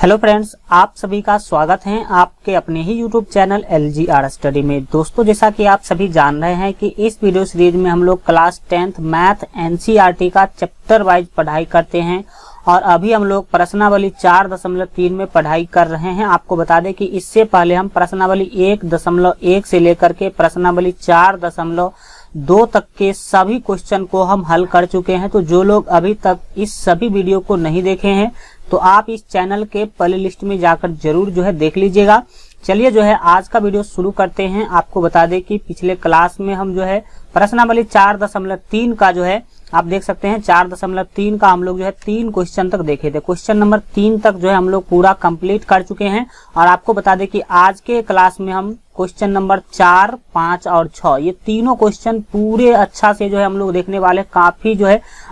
Hello friends, आप सभी का स्वागत है आपके अपने ही यूट्यूब चैनल LGR स्टडी में। दोस्तों, जैसा कि आप सभी जान रहे हैं कि इस वीडियो सीरीज में हम लोग क्लास 10th मैथ NCERT का चैप्टर वाइज पढ़ाई करते हैं और अभी हम लोग प्रश्नावली 4.3 में पढ़ाई कर रहे हैं। आपको बता दें कि इससे पहले हम प्रश्नावली 1.1 से लेकर के प्रश्नावली 4.2 तक के सभी क्वेश्चन को हम हल कर चुके हैं। तो जो लोग अभी तक इस सभी वीडियो को नहीं देखे हैं तो आप इस चैनल के प्ले लिस्ट में जाकर जरूर देख लीजिएगा। चलिए आज का वीडियो शुरू करते हैं। आपको बता दें कि पिछले क्लास में हम प्रश्नावली 4.3 का आप देख सकते हैं 4.3 का हम लोग 3 क्वेश्चन तक देखे थे। क्वेश्चन नंबर 3 तक हम लोग पूरा कंप्लीट कर चुके हैं और आपको बता दें कि आज के क्लास में हम क्वेश्चन नंबर 4, 5 और 6 ये तीनों क्वेश्चन पूरे अच्छा से हम लोग देखने वाले। काफी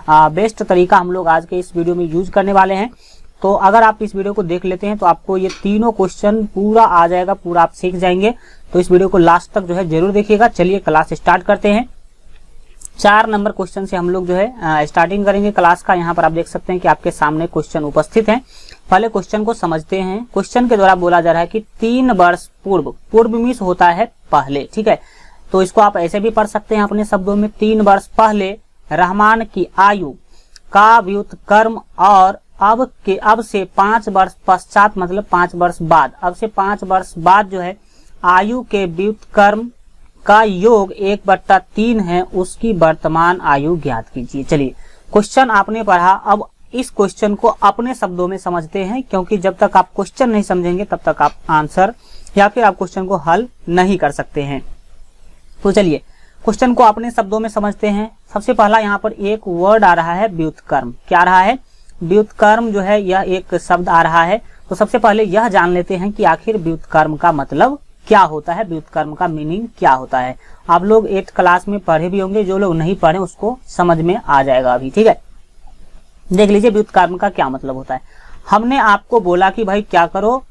बेस्ट तरीका हम लोग आज के इस वीडियो में यूज करने वाले हैं। तो अगर आप इस वीडियो को देख लेते हैं तो आपको ये तीनों क्वेश्चन पूरा आ जाएगा, पूरा आप सीख जाएंगे। तो इस वीडियो को लास्ट तक जरूर देखिएगा। चलिए क्लास स्टार्ट करते हैं। 4 नंबर क्वेश्चन से हम लोग स्टार्टिंग करेंगे क्लास का। यहाँ पर आप देख सकते हैं कि आपके सामने क्वेश्चन उपस्थित हैं। पहले क्वेश्चन को समझते हैं। क्वेश्चन के द्वारा बोला जा रहा है कि 3 वर्ष पूर्व मीन्स होता है पहले, ठीक है। तो इसको आप ऐसे भी पढ़ सकते हैं अपने शब्दों में, 3 वर्ष पहले रहमान की आयु का व्युत्क्रम और अब से 5 वर्ष पश्चात मतलब 5 वर्ष बाद, अब से 5 वर्ष बाद आयु के व्युत्क्रम का योग 1/3 है, उसकी वर्तमान आयु ज्ञात कीजिए। चलिए क्वेश्चन आपने पढ़ा, अब इस क्वेश्चन को अपने शब्दों में समझते हैं, क्योंकि जब तक आप क्वेश्चन नहीं समझेंगे तब तक आप आंसर या फिर आप क्वेश्चन को हल नहीं कर सकते हैं। तो चलिए क्वेश्चन को अपने शब्दों में समझते हैं। सबसे पहला यहाँ पर एक वर्ड आ रहा है व्युत्क्रम। क्या आ रहा है? व्युत्क्रम यह एक शब्द आ रहा है। तो सबसे पहले यह जान लेते हैं कि आखिर व्युत्क्रम का मतलब क्या होता है, व्युत्क्रम का मीनिंग क्या होता है। आप लोग 8th क्लास में पढ़े भी होंगे, जो लोग नहीं पढ़े उसको समझ में आ जाएगा अभी, ठीक है। देख लीजिए व्युत्क्रम का क्या मतलब होता है। हमने आपको बोला कि भाई क्या करो,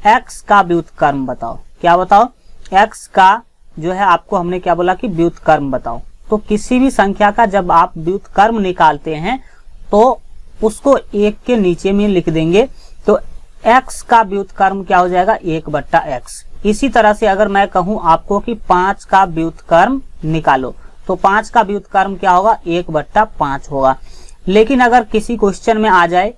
x का व्युत्क्रम बताओ। क्या बताओ? x का आपको हमने क्या बोला कि व्युत्क्रम बताओ। तो किसी भी संख्या का जब आप व्युत्क्रम निकालते हैं तो उसको 1 के नीचे में लिख देंगे। तो x का व्युत्क्रम क्या हो जाएगा? 1/x। इसी तरह से अगर मैं कहूं आपको कि 5 का व्युत्क्रम निकालो तो 5 का व्युत्क्रम क्या होगा? 1/5 होगा। लेकिन अगर किसी क्वेश्चन में आ जाए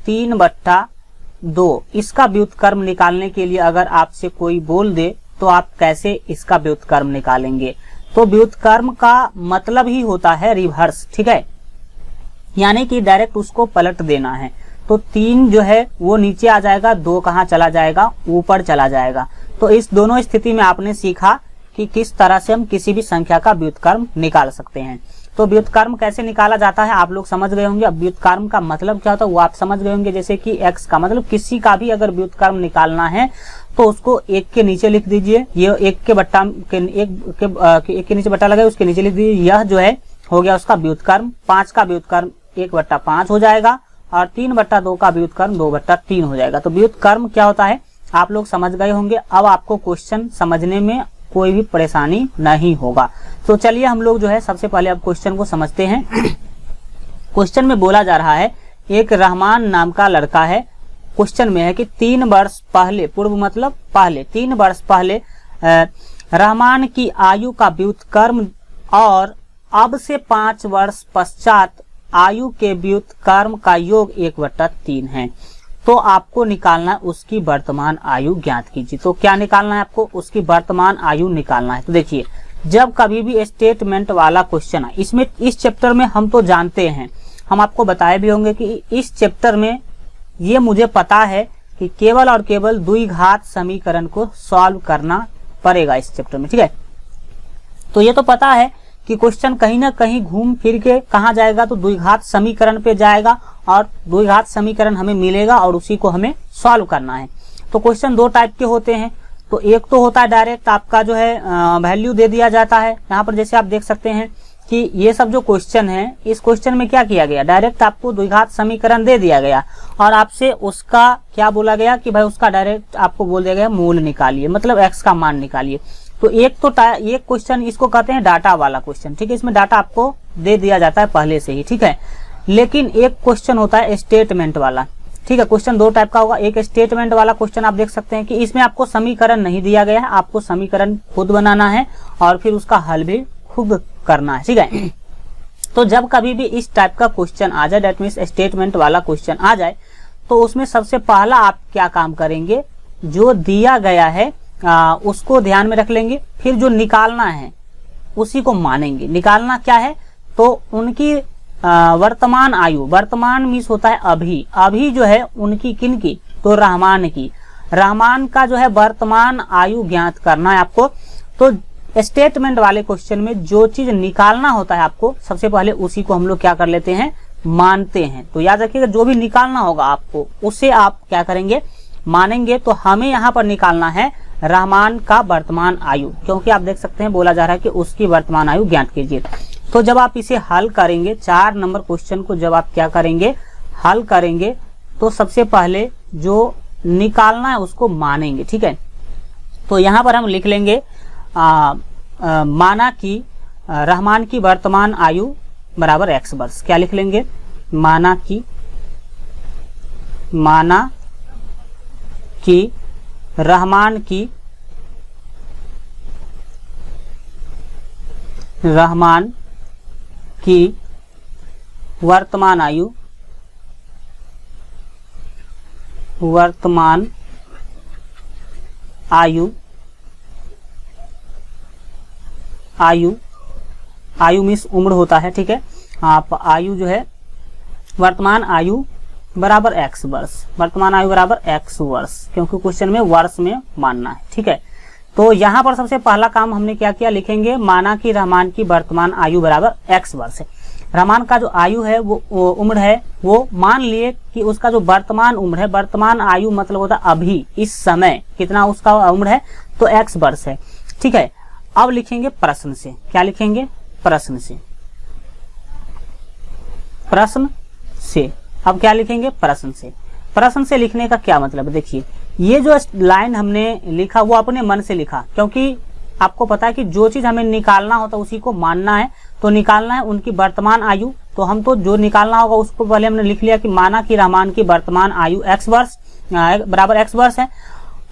3/2, इसका व्युत्क्रम निकालने के लिए अगर आपसे कोई बोल दे तो आप कैसे इसका व्युत्क्रम निकालेंगे? तो व्युत्क्रम का मतलब ही होता है रिवर्स, ठीक है, यानी कि डायरेक्ट उसको पलट देना है। तो 3 वो नीचे आ जाएगा, 2 कहाँ चला जाएगा? ऊपर चला जाएगा। तो इस दोनों स्थिति में आपने सीखा कि किस तरह से हम किसी भी संख्या का व्युत्क्रम निकाल सकते हैं। तो व्युत्क्रम कैसे निकाला जाता है आप लोग समझ गए होंगे। अब व्युत्क्रम का मतलब क्या होता है वो आप समझ गए होंगे। जैसे कि x का मतलब किसी का भी अगर व्युत्क्रम निकालना है तो उसको 1 के नीचे लिख दीजिए। ये 1 के नीचे बट्टा लगाए, उसके नीचे लिख दीजिए। यह हो गया उसका व्युत्क्रम। 5 का व्युत्क्रम 1/5 हो जाएगा और 3/2 का व्युत्क्रम 2/3 हो जाएगा। तो व्युत्क्रम क्या होता है आप लोग समझ गए होंगे। अब आपको क्वेश्चन समझने में कोई भी परेशानी नहीं होगा। तो चलिए हम लोग सबसे पहले अब क्वेश्चन को समझते हैं। क्वेश्चन में बोला जा रहा है एक रहमान नाम का लड़का है। क्वेश्चन में है कि 3 वर्ष पहले, पूर्व मतलब पहले, 3 वर्ष पहले रहमान की आयु का व्युत्क्रम और अब से 5 वर्ष पश्चात आयु के व्युत्क्रम का योग 1/3 है। तो आपको निकालना उसकी वर्तमान आयु ज्ञात कीजिए। तो क्या निकालना है आपको? उसकी वर्तमान आयु निकालना है। तो देखिए जब कभी भी स्टेटमेंट वाला क्वेश्चन है, इसमें इस चैप्टर में हम तो जानते हैं, हम आपको बताए भी होंगे कि इस चैप्टर में ये मुझे पता है कि केवल और केवल द्विघात समीकरण को सॉल्व करना पड़ेगा इस चैप्टर में, ठीक है। तो ये तो पता है कि क्वेश्चन कहीं ना कहीं घूम फिर के कहाँ जाएगा? तो द्विघात समीकरण पे जाएगा और द्विघात समीकरण हमें मिलेगा और उसी को हमें सॉल्व करना है। तो क्वेश्चन 2 टाइप के होते हैं। तो एक तो होता है डायरेक्ट आपका वैल्यू दे दिया जाता है। यहाँ पर जैसे आप देख सकते हैं कि ये सब जो क्वेश्चन है, इस क्वेश्चन में क्या किया गया? डायरेक्ट आपको द्विघात समीकरण दे दिया गया और आपसे उसका क्या बोला गया कि भाई उसका डायरेक्ट आपको बोल दिया गया मूल निकालिए, मतलब x का मान निकालिए। तो एक क्वेश्चन इसको कहते हैं डाटा वाला क्वेश्चन, ठीक है। इसमें डाटा आपको दे दिया जाता है पहले से ही, ठीक है। लेकिन एक क्वेश्चन होता है स्टेटमेंट वाला। ठीक है। क्वेश्चन दो टाइप का होगा, एक स्टेटमेंट वाला क्वेश्चन आप देख सकते हैं कि इसमें आपको समीकरण नहीं दिया गया है, आपको समीकरण खुद बनाना है और फिर उसका हल भी खुद करना है, ठीक है। तो जब कभी भी इस टाइप का क्वेश्चन आ जाए, दैट मीन्स स्टेटमेंट वाला क्वेश्चन आ जाए, तो उसमें सबसे पहला आप क्या काम करेंगे, जो दिया गया है उसको ध्यान में रख लेंगे, फिर जो निकालना है उसी को मानेंगे। निकालना क्या है, तो उनकी वर्तमान आयु, वर्तमान मीन्स होता है अभी, अभी जो है उनकी किन की, तो रहमान की, रहमान का जो है वर्तमान आयु ज्ञात करना है आपको। तो स्टेटमेंट वाले क्वेश्चन में जो चीज निकालना होता है आपको, सबसे पहले उसी को हम लोग क्या कर लेते हैं, मानते हैं। तो याद रखिएगा, जो भी निकालना होगा आपको उसे आप क्या करेंगे, मानेंगे। तो हमें यहाँ पर निकालना है रहमान का वर्तमान आयु, क्योंकि आप देख सकते हैं बोला जा रहा है कि उसकी वर्तमान आयु ज्ञात कीजिए। तो जब आप इसे हल करेंगे, 4 नंबर क्वेश्चन को जब आप क्या करेंगे, हल करेंगे, तो सबसे पहले जो निकालना है उसको मानेंगे, ठीक है। तो यहाँ पर हम लिख लेंगे माना कि रहमान की वर्तमान आयु बराबर x वर्ष। क्या लिख लेंगे, माना कि रहमान की वर्तमान आयु मीन्स उम्र होता है, ठीक है। आप आयु जो है वर्तमान आयु बराबर x वर्ष, वर्तमान आयु बराबर x वर्ष, क्योंकि क्वेश्चन में वर्ष में मानना है, ठीक है। तो यहाँ पर सबसे पहला काम हमने क्या किया, लिखेंगे माना कि रहमान की वर्तमान आयु बराबर x वर्ष है। रहमान का जो आयु है वो उम्र है, वो मान लिए कि उसका जो वर्तमान उम्र है, वर्तमान आयु मतलब होता है अभी, इस समय कितना उसका उम्र है, तो x वर्ष है, ठीक है। अब लिखेंगे प्रश्न से, क्या लिखेंगे, प्रश्न से। अब क्या लिखेंगे, प्रश्न से। प्रश्न से लिखने का क्या मतलब है, देखिए ये जो लाइन हमने लिखा वो अपने मन से लिखा, क्योंकि आपको पता है कि जो चीज हमें निकालना होता है उसी को मानना है। तो निकालना है उनकी वर्तमान आयु, तो हम तो जो निकालना होगा उसको पहले हमने लिख लिया कि माना कि रहमान की वर्तमान आयु x वर्ष बराबर x वर्ष है।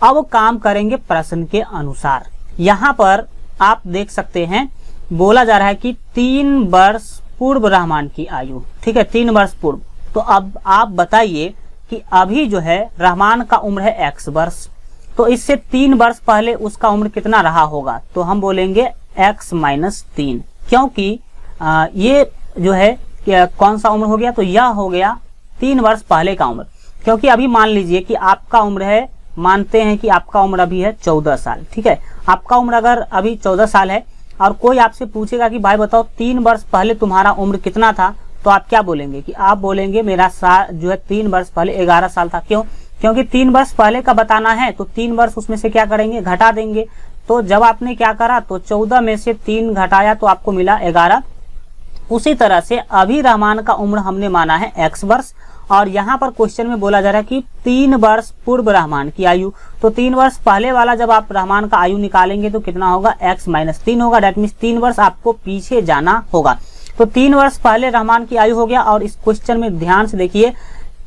अब काम करेंगे प्रश्न के अनुसार। यहाँ पर आप देख सकते हैं बोला जा रहा है कि 3 वर्ष पूर्व रहमान की आयु, ठीक है, 3 वर्ष पूर्व। तो अब आप बताइए कि अभी जो है रहमान का उम्र है x वर्ष, तो इससे 3 वर्ष पहले उसका उम्र कितना रहा होगा, तो हम बोलेंगे x माइनस 3, क्योंकि ये जो है कौन सा उम्र हो गया, तो यह हो गया 3 वर्ष पहले का उम्र। क्योंकि अभी मान लीजिए कि आपका उम्र है, मानते हैं कि आपका उम्र अभी है 14 साल, ठीक है। आपका उम्र अगर अभी 14 साल है और कोई आपसे पूछेगा कि भाई बताओ 3 वर्ष पहले तुम्हारा उम्र कितना था, तो आप क्या बोलेंगे कि आप बोलेंगे मेरा साल जो है 3 वर्ष पहले 11 साल था। क्यों, क्योंकि 3 वर्ष पहले का बताना है, तो 3 वर्ष उसमें से क्या करेंगे, घटा देंगे। तो जब आपने क्या करा, तो 14 में से 3 घटाया तो आपको मिला 11। उसी तरह से अभी रहमान का उम्र हमने माना है x वर्ष, और यहाँ पर क्वेश्चन में बोला जा रहा है कि 3 वर्ष पूर्व रहमान की आयु, तो 3 वर्ष पहले वाला जब आप रहमान का आयु निकालेंगे तो कितना होगा, x माइनस 3 होगा। डेट मीन्स 3 वर्ष आपको पीछे जाना होगा। तो 3 वर्ष पहले रहमान की आयु हो गया। और इस क्वेश्चन में ध्यान से देखिए,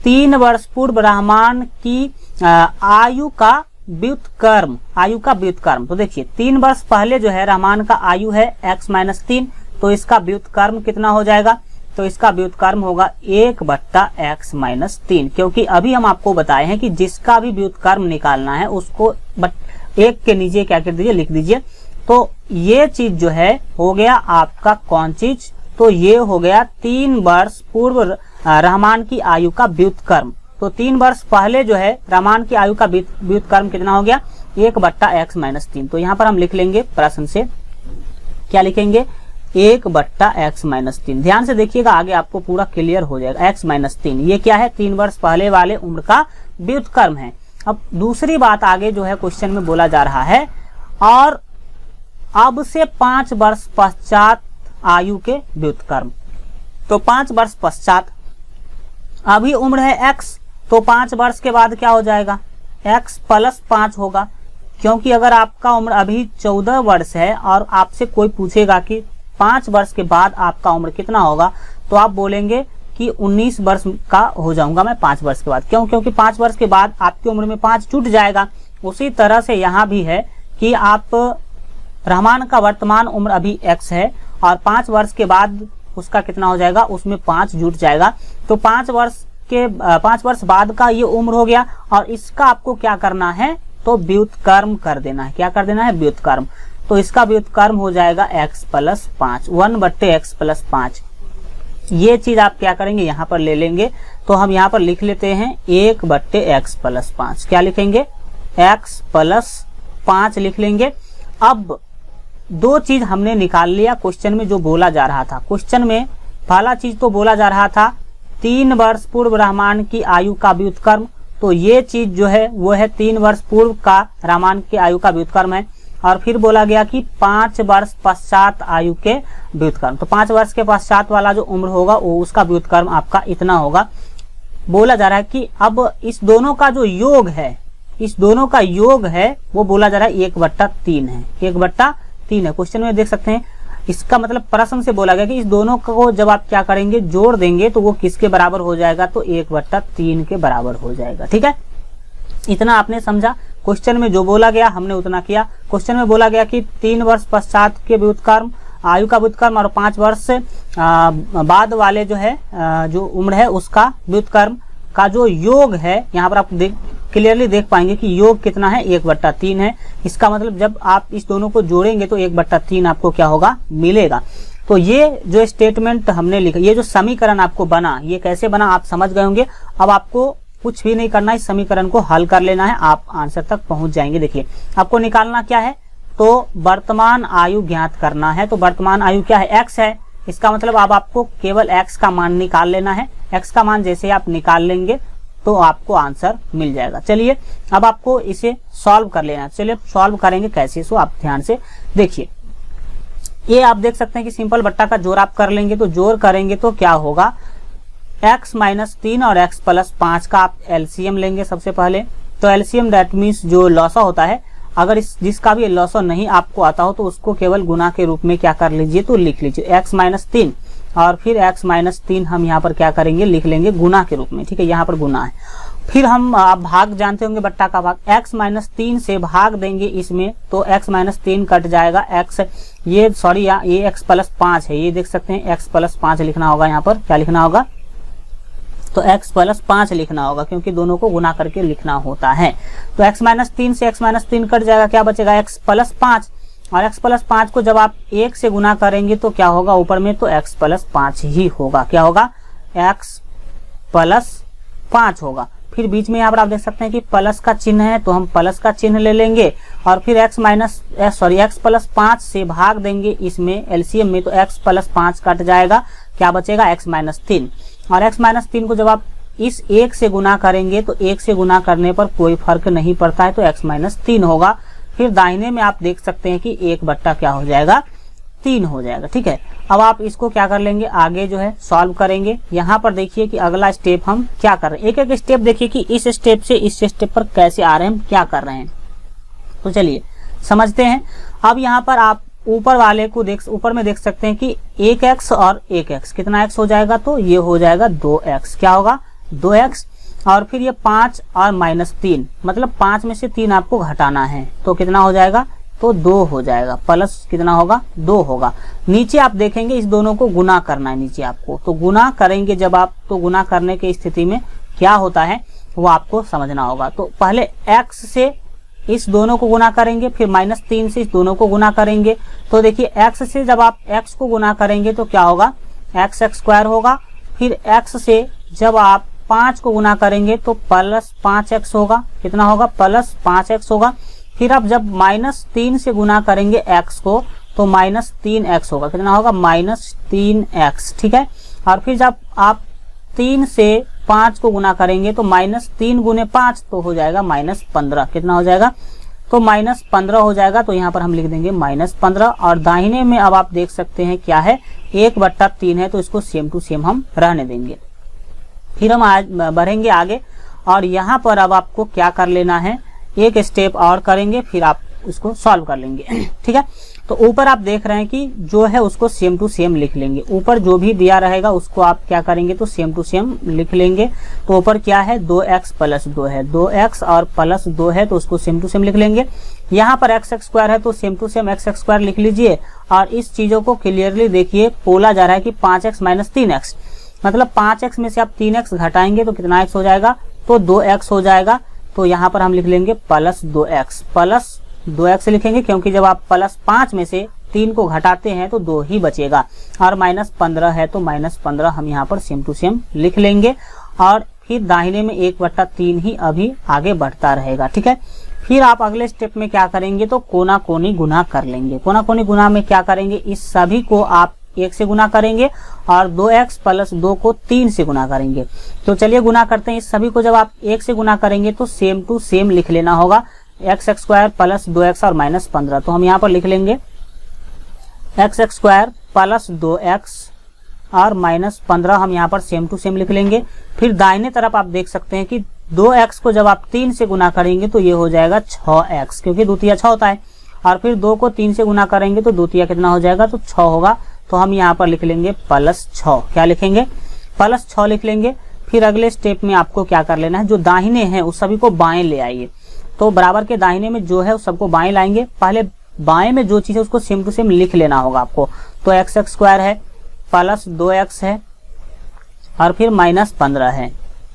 3 वर्ष पूर्व रहमान की आयु का व्युत्क्रम, आयु का व्युत्क्रम। तो देखिए 3 वर्ष पहले जो है रहमान का आयु है x माइनस 3, तो इसका व्युत्क्रम कितना हो जाएगा, तो इसका व्युत्क्रम होगा 1/x माइनस 3, क्योंकि अभी हम आपको बताए हैं कि जिसका भी व्युत्क्रम निकालना है उसको 1 के नीचे क्या कर दीजिए, लिख दीजिए। तो ये चीज जो है हो गया आपका कौन चीज, तो ये हो गया 3 वर्ष पूर्व रहमान की आयु का व्युत्क्रम। तो 3 वर्ष पहले जो है रहमान की आयु का व्युत्क्रम कितना हो गया, 1/x माइनस 3। तो यहाँ पर हम लिख लेंगे प्रश्न से, क्या लिखेंगे, 1/x माइनस 3। ध्यान से देखिएगा, आगे आपको पूरा क्लियर हो जाएगा। x माइनस 3 ये क्या है, 3 वर्ष पहले वाले उम्र का व्युत्क्रम है। अब दूसरी बात आगे जो है क्वेश्चन में बोला जा रहा है, और अब से 5 वर्ष पश्चात आयु के व्युत्क्रम। तो 5 वर्ष पश्चात अभी उम्र है x, तो 5 वर्ष के बाद क्या हो जाएगा, x प्लस 5 होगा। क्योंकि अगर आपका उम्र अभी 14 वर्ष है और आपसे कोई पूछेगा कि 5 वर्ष के बाद आपका उम्र कितना होगा, तो आप बोलेंगे कि 19 वर्ष का हो जाऊंगा मैं 5 वर्ष के बाद। क्यों? क्योंकि 5 वर्ष के बाद आपकी उम्र में 5 जुट जाएगा। उसी तरह से यहाँ भी है कि आप रहमान का वर्तमान उम्र अभी x है और 5 वर्ष के बाद उसका कितना हो जाएगा, उसमें 5 जुट जाएगा। तो 5 वर्ष बाद का ये उम्र हो गया और इसका आपको क्या करना है, तो व्युत्क्रम कर देना है। क्या कर देना है? व्युत्क्रम। तो इसका व्युत्क्रम हो जाएगा x प्लस 5, 1/x प्लस 5। ये चीज आप क्या करेंगे, यहाँ पर ले लेंगे। तो हम यहाँ पर लिख लेते हैं 1/x प्लस 5। क्या लिखेंगे? x प्लस 5 लिख लेंगे। अब दो चीज हमने निकाल लिया क्वेश्चन में जो बोला जा रहा था। क्वेश्चन में पहला चीज तो बोला जा रहा था 3 वर्ष पूर्व रहमान की आयु का व्युत्क्रम। तो ये चीज जो है वो है 3 वर्ष पूर्व का रहमान की आयु का व्युत्क्रम है। और फिर बोला गया कि 5 वर्ष पश्चात आयु के व्युत्क्रम। तो 5 वर्ष के पश्चात वाला जो उम्र होगा वो उसका व्युत्क्रम आपका इतना होगा। बोला जा रहा है कि अब इस दोनों का जो योग है, इस दोनों का योग है वो बोला जा रहा है 1/3 है। 1/3 है। क्वेश्चन में देख सकते हैं। इसका मतलब प्रश्न से बोला गया कि इस दोनों को जब आप क्या करेंगे, जोड़ देंगे तो वो किसके बराबर हो जाएगा, तो 1/3 के बराबर हो जाएगा। ठीक है, इतना आपने समझा। क्वेश्चन में जो बोला गया हमने उतना किया। क्वेश्चन में बोला गया कि 3 वर्ष पश्चात के व्युत्क्रम, आयु का व्युत्क्रम और 5 वर्ष बाद वाले जो है जो उम्र है उसका व्युत्क्रम का जो योग है, यहाँ पर आप क्लियरली देख पाएंगे कि योग कितना है, 1/3 है। इसका मतलब जब आप इस दोनों को जोड़ेंगे तो 1/3 आपको क्या होगा, मिलेगा। तो ये जो स्टेटमेंट हमने लिखा, ये जो समीकरण आपको बना, ये कैसे बना आप समझ गए होंगे। अब आपको कुछ भी नहीं करना, इस समीकरण को हल कर लेना है, आप आंसर तक पहुंच जाएंगे। देखिए आपको निकालना क्या है, तो वर्तमान आयु ज्ञात करना है। तो वर्तमान आयु क्या है, x है। इसका मतलब अब आपको केवल x का मान निकाल लेना है। x का मान जैसे आप निकाल लेंगे तो आपको आंसर मिल जाएगा। चलिए अब आपको इसे सॉल्व कर लेना। चलिए सॉल्व करेंगे कैसे, सो आप ध्यान से देखिए। ये आप देख सकते हैं कि सिंपल बट्टा का जोड़ आप कर लेंगे। तो जोड़ करेंगे तो क्या होगा, x - 3 और x प्लस 5 का आप एलसीएम लेंगे सबसे पहले। तो एलसीएम दैट मीन्स जो लॉसा होता है, अगर जिसका भी लॉसा नहीं आपको आता हो तो उसको केवल गुना के रूप में क्या कर लीजिए, तो लिख लीजिए x - 3 और फिर x - 3 हम यहाँ पर क्या करेंगे, लिख लेंगे गुना के रूप में। ठीक है, यहाँ पर गुना है। फिर हम आप भाग जानते होंगे, बट्टा का भाग, x - 3 से भाग देंगे इसमें तो x - 3 कट जाएगा। x ये सॉरी ये x प्लस 5 है, ये देख सकते हैं x प्लस 5 लिखना होगा। यहाँ पर क्या लिखना होगा, तो x प्लस 5 लिखना होगा क्योंकि दोनों को गुना करके लिखना होता है। तो x - 3 से x - 3 कट जाएगा, क्या बचेगा x प्लस 5। और x प्लस 5 को जब आप 1 से गुना करेंगे तो क्या होगा ऊपर में, तो x प्लस 5 ही होगा। क्या होगा, x प्लस 5 होगा। फिर बीच में यहाँ पर आप देख सकते हैं कि प्लस का चिन्ह है तो हम प्लस का चिन्ह ले लेंगे और फिर x प्लस 5 से भाग देंगे इसमें एलसीएम में, तो x प्लस 5 कट जाएगा, क्या बचेगा x - 3। और x - 3 को जब आप इस 1 से गुना करेंगे तो 1 से गुना करने पर कोई फर्क नहीं पड़ता है, तो x - 3 होगा। फिर दाहिने में आप देख सकते हैं कि 1/, क्या हो जाएगा, 3 हो जाएगा। ठीक है, अब आप इसको क्या कर लेंगे, आगे जो है सॉल्व करेंगे। यहाँ पर देखिए कि अगला स्टेप हम क्या कर रहे हैं, एक एक स्टेप देखिए कि इस स्टेप से इस स्टेप पर कैसे आ रहे हैं, हम क्या कर रहे हैं। तो चलिए समझते हैं। अब यहाँ पर आप ऊपर वाले को ऊपर में देख सकते हैं कि 1x और 1x, कितना x हो जाएगा, तो ये हो जाएगा 2x। क्या होगा, 2x। और फिर ये 5 और -3, मतलब 5 में से 3 आपको घटाना है तो कितना हो जाएगा, तो 2 हो जाएगा। प्लस कितना होगा, 2 होगा। नीचे आप देखेंगे इस दोनों को गुना करना है नीचे आपको, तो गुना करेंगे जब आप, तो गुना करने की स्थिति में क्या होता है वो आपको समझना होगा। तो पहले x से इस दोनों को गुना करेंगे, फिर -3 से इस दोनों को गुना करेंगे। तो देखिए x से जब आप x को गुना करेंगे तो क्या होगा, x² होगा। फिर x से जब आप 5 को गुना करेंगे तो प्लस 5x होगा, कितना होगा, प्लस 5x होगा। फिर आप जब -3 से गुना करेंगे x को तो -3x होगा, कितना होगा, -3x। ठीक है, और फिर जब आप 3 से 5 को गुना करेंगे तो -3 गुने 5 तो हो जाएगा -15, कितना हो जाएगा, तो -15 हो जाएगा। तो यहाँ पर हम लिख देंगे -15। और दाहिने में अब आप देख सकते हैं क्या है, 1/3 है, तो इसको सेम टू सेम हम रहने देंगे। फिर हम आज बढ़ेंगे आगे और यहाँ पर अब आपको क्या कर लेना है, एक स्टेप और करेंगे फिर आप उसको सॉल्व कर लेंगे। ठीक है, तो ऊपर आप देख रहे हैं कि जो है उसको सेम टू सेम लिख लेंगे। ऊपर जो भी दिया रहेगा उसको आप क्या करेंगे तो सेम टू सेम लिख लेंगे। तो ऊपर क्या है 2x प्लस 2 है, 2x और प्लस 2 है तो उसको सेम टू सेम लिख लेंगे। यहाँ पर x स्क्वायर है तो same to same x square लिख लीजिए। और इस चीजों को क्लियरली देखिए, बोला जा रहा है कि 5x माइनस 3x, मतलब 5x में से आप 3x घटाएंगे तो कितना x हो जाएगा तो 2x हो जाएगा। तो यहाँ पर हम लिख लेंगे प्लस 2x, प्लस 2x लिखेंगे क्योंकि जब आप प्लस 5 में से 3 को घटाते हैं तो 2 ही बचेगा। और माइनस 15 है तो माइनस 15 हम यहाँ पर सेम टू सेम लिख लेंगे। और फिर दाहिने में 1/3 ही अभी आगे बढ़ता रहेगा, ठीक है। फिर आप अगले स्टेप में क्या करेंगे तो कोना कोनी गुना कर लेंगे। कोना कोनी गुना में क्या करेंगे, इस सभी को आप 1 से गुना करेंगे और 2x प्लस 2 को 3 से गुना करेंगे। तो चलिए गुना करते हैं। इस सभी को जब आप 1 से गुना करेंगे तो सेम टू सेम लिख लेना होगा, x स्क्वायर प्लस 2x और माइनस 15। तो हम यहाँ पर लिख लेंगे x स्क्वायर प्लस 2x और माइनस 15 हम यहाँ पर सेम टू सेम लिख लेंगे। फिर दाहिने तरफ आप देख सकते हैं कि 2x को जब आप 3 से गुना करेंगे तो ये हो जाएगा 6x, क्योंकि द्वितीय 6 होता है। और फिर 2 को 3 से गुना करेंगे तो द्वितीय कितना हो जाएगा तो 6 होगा। तो हम यहाँ पर लिख लेंगे प्लस 6। क्या लिखेंगे प्लस 6 लिख लेंगे। फिर अगले स्टेप में आपको क्या कर लेना है, जो दाहिने हैं उस सभी को बाएं ले आइए। तो बराबर के दाहिने में जो है उस सबको बाएं लाएंगे। पहले बाएं में जो चीज है उसको सेम टू सेम लिख लेना होगा आपको। तो x स्क्वायर है प्लस 2x है और फिर माइनस 15 है,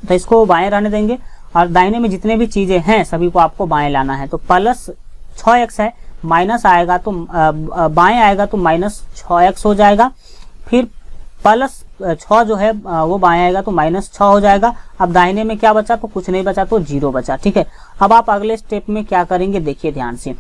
तो इसको बाएं रहने देंगे। और दाहिने में जितने भी चीजें हैं सभी को आपको बाएं लाना है। तो प्लस 6x है, माइनस आएगा तो बाएं आएगा तो माइनस 6x हो जाएगा। फिर प्लस 6 जो है वो बाएं आएगा तो माइनस 6 हो जाएगा। अब दाहिने में क्या बचा तो कुछ नहीं बचा तो 0 बचा, ठीक है। अब आप अगले स्टेप में क्या करेंगे देखिए ध्यान से।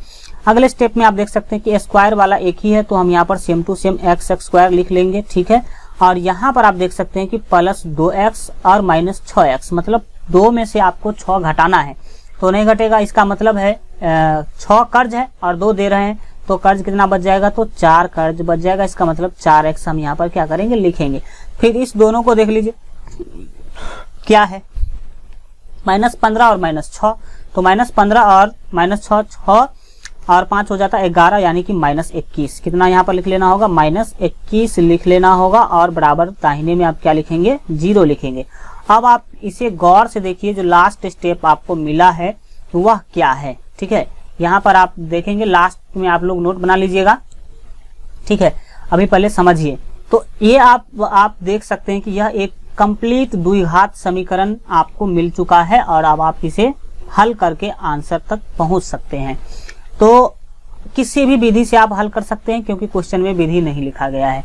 अगले स्टेप में आप देख सकते हैं कि स्क्वायर वाला एक ही है तो हम यहाँ पर same to same x square लिख लेंगे, ठीक है। और यहाँ पर आप देख सकते हैं कि प्लस 2x और माइनस 6x, मतलब 2 में से आपको 6 घटाना है तो नहीं घटेगा। इसका मतलब है 6 कर्ज है और 2 दे रहे हैं तो कर्ज कितना बच जाएगा तो 4 कर्ज बच जाएगा। इसका मतलब 4x हम यहाँ पर क्या करेंगे लिखेंगे। फिर इस दोनों को देख लीजिए क्या है माइनस 15 और माइनस 6, तो माइनस 15 और माइनस 6 और 5 हो जाता है 11, यानी कि माइनस 21। कितना यहाँ पर लिख लेना होगा माइनस 21 लिख लेना होगा। और बराबर दाहिने में आप क्या लिखेंगे 0 लिखेंगे। अब आप इसे गौर से देखिए, जो लास्ट स्टेप आपको मिला है वह क्या है, ठीक है। यहाँ पर आप देखेंगे लास्ट में आप लोग नोट बना लीजिएगा, ठीक है। अभी पहले समझिए। तो ये आप देख सकते हैं कि यह एक कंप्लीट द्विघात समीकरण आपको मिल चुका है और अब आप इसे हल करके आंसर तक पहुंच सकते हैं। तो किसी भी विधि से आप हल कर सकते हैं क्योंकि क्वेश्चन में विधि नहीं लिखा गया है।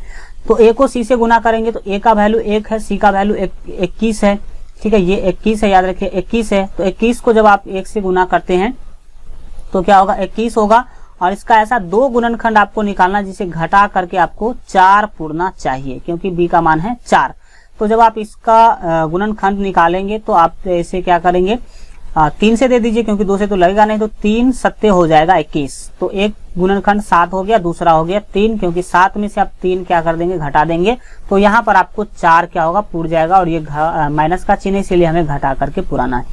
तो a को c से गुना करेंगे तो a का वैल्यू 1 है, c का वैल्यू 21 है, ठीक है। ये 21 है, याद रखिए 21 है। तो 21 को जब आप 1 से गुना करते हैं तो क्या होगा 21 होगा। और इसका ऐसा 2 गुणनखंड आपको निकालना जिसे घटा करके आपको 4 पूर्णा चाहिए, क्योंकि b का मान है 4। तो जब आप इसका गुणनखंड निकालेंगे तो आप इसे क्या करेंगे 3 से दे दीजिए, क्योंकि 2 से तो लगेगा नहीं। तो 3 सत्ते हो जाएगा 21। तो एक गुणनखंड 7 हो गया, दूसरा हो गया 3, क्योंकि 7 में से आप 3 क्या कर देंगे घटा देंगे। तो यहाँ पर आपको 4 क्या होगा पूर जाएगा। और ये माइनस का चिन्ह इसीलिए हमें घटा करके पुराना है।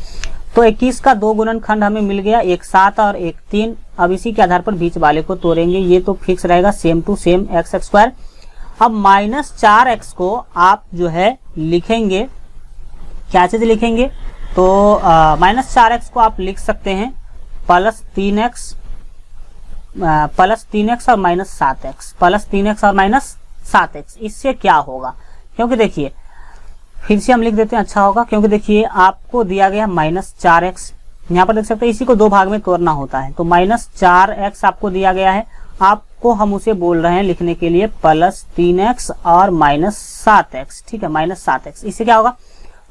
तो 21 का 2 गुणनखंड हमें मिल गया, एक 7 और एक 3। अब इसी के आधार पर बीच वाले को तोड़ेंगे, ये तो फिक्स रहेगा same to same x square. अब माइनस 4x को आप जो है लिखेंगे, क्या चीज लिखेंगे तो माइनस 4x को आप लिख सकते हैं प्लस 3x और माइनस 7x, प्लस 3x और माइनस 7x। इससे क्या होगा, क्योंकि देखिए फिर से हम लिख देते हैं, अच्छा होगा। क्योंकि देखिए आपको दिया गया माइनस 4x, यहाँ पर देख सकते हैं इसी को 2 भाग में तोड़ना होता है। तो माइनस 4x आपको दिया गया है, आपको हम उसे बोल रहे हैं लिखने के लिए प्लस 3x और माइनस 7x, ठीक है, माइनस 7x। इससे क्या होगा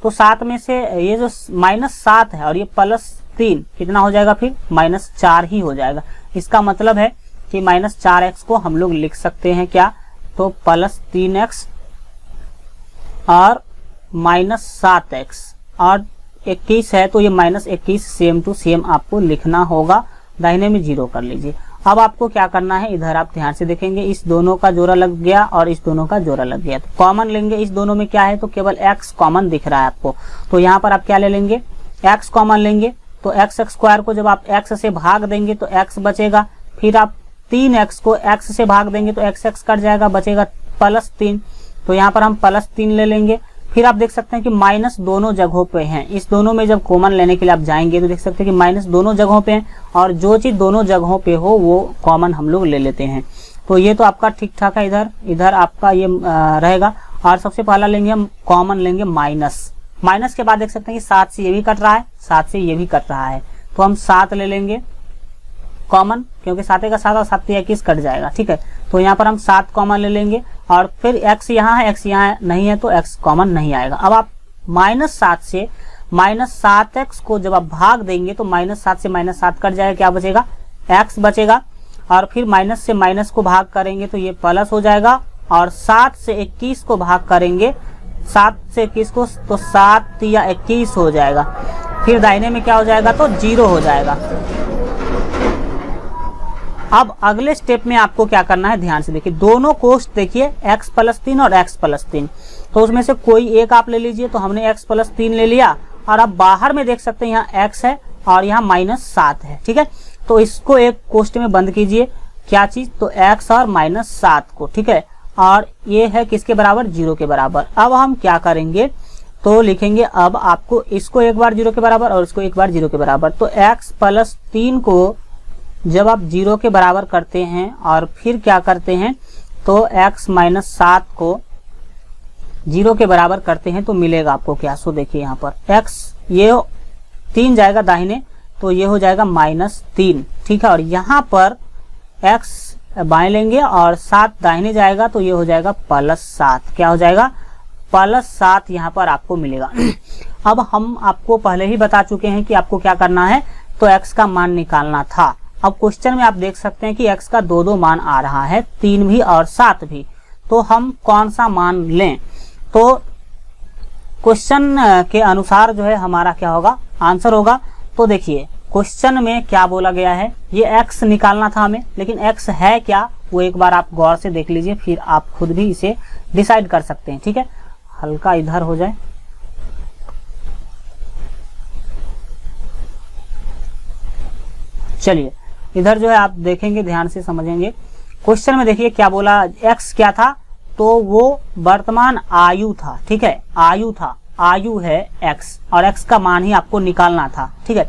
तो 7 में से ये जो माइनस 7 है और ये प्लस 3 कितना हो जाएगा फिर माइनस 4 ही हो जाएगा। इसका मतलब है कि माइनस 4x को हम लोग लिख सकते हैं क्या तो प्लस 3x और माइनस 7x और 21 है तो ये माइनस 21 सेम टू सेम आपको लिखना होगा। दाहिने में 0 कर लीजिए। अब आपको क्या करना है, इधर आप ध्यान से देखेंगे, इस दोनों का जोड़ा लग गया और इस दोनों का जोड़ा लग गया। तो कॉमन लेंगे, इस दोनों में क्या है तो केवल x कॉमन दिख रहा है आपको। तो यहाँ पर आप क्या ले लेंगे x कॉमन लेंगे। तो x स्क्वायर को जब आप x से भाग देंगे तो x बचेगा। फिर आप 3x को x से भाग देंगे तो x कट जाएगा, बचेगा +3। तो यहाँ पर हम +3 ले लेंगे। फिर आप देख सकते हैं कि माइनस दोनों जगहों पे हैं। इस दोनों में जब कॉमन लेने के लिए आप जाएंगे तो देख सकते हैं कि माइनस दोनों जगहों पे है, और जो चीज दोनों जगहों पे हो वो कॉमन हम लोग ले लेते हैं। तो ये तो आपका ठीक ठाक है। इधर आपका ये रहेगा। और सबसे पहला लेंगे हम कॉमन लेंगे माइनस के बाद देख सकते हैं कि 7 से ये भी कट रहा है, 7 से ये भी कट रहा है, तो हम 7 ले लेंगे कॉमन, क्योंकि 7 का 7 और 7 से 21 कट जाएगा। ठीक है, तो यहाँ पर हम 7 कॉमन ले लेंगे। और फिर x यहाँ है, x यहाँ नहीं है, तो x कॉमन नहीं आएगा। अब आप -7 से -7x को जब आप भाग देंगे तो -7 से -7 कट जाएगा, क्या बचेगा, x बचेगा। और फिर माइनस से माइनस को भाग करेंगे तो ये प्लस हो जाएगा। और 7 से 21 को भाग करेंगे, 7 से 21 को, तो 7 या 21 हो जाएगा। फिर दाहिने में क्या हो जाएगा, तो 0 हो जाएगा। अब अगले स्टेप में आपको क्या करना है, ध्यान से देखिए, दोनों कोष्ठ देखिए x + 3 और x + 3, तो उसमें से कोई एक आप ले लीजिए। तो हमने x + 3 ले लिया। और अब बाहर में देख सकते हैं यहाँ x है और यहाँ -7 है। ठीक है, तो इसको एक कोष्ठ में बंद कीजिए, क्या चीज, तो x और -7 को। ठीक है, और ये है किसके बराबर, 0 के बराबर। अब हम क्या करेंगे, तो लिखेंगे अब आपको इसको एक बार 0 के बराबर और इसको एक बार 0 के बराबर। तो x + 3 को जब आप 0 के बराबर करते हैं और फिर क्या करते हैं, तो x - 7 को 0 के बराबर करते हैं तो मिलेगा आपको क्या, सो देखिए यहाँ पर x, ये 3 जाएगा दाहिने, तो ये हो जाएगा -3। ठीक है, और यहाँ पर x बाएं लेंगे और 7 दाहिने जाएगा, तो ये हो जाएगा +7। क्या हो जाएगा, +7 यहाँ पर आपको मिलेगा। अब हम आपको पहले ही बता चुके हैं कि आपको क्या करना है, तो x का मान निकालना था। अब क्वेश्चन में आप देख सकते हैं कि x का 2 मान आ रहा है, 3 भी और 7 भी। तो हम कौन सा मान लें, तो क्वेश्चन के अनुसार जो है हमारा क्या होगा, आंसर होगा। तो देखिए क्वेश्चन में क्या बोला गया है, ये x निकालना था हमें, लेकिन x है क्या वो एक बार आप गौर से देख लीजिए, फिर आप खुद भी इसे डिसाइड कर सकते हैं। ठीक है, हल्का इधर हो जाए, चलिए इधर जो है आप देखेंगे, ध्यान से समझेंगे। क्वेश्चन में देखिए क्या बोला, x क्या था, तो वो वर्तमान आयु था। ठीक है, आयु था, आयु है x, और x का मान ही आपको निकालना था। ठीक है,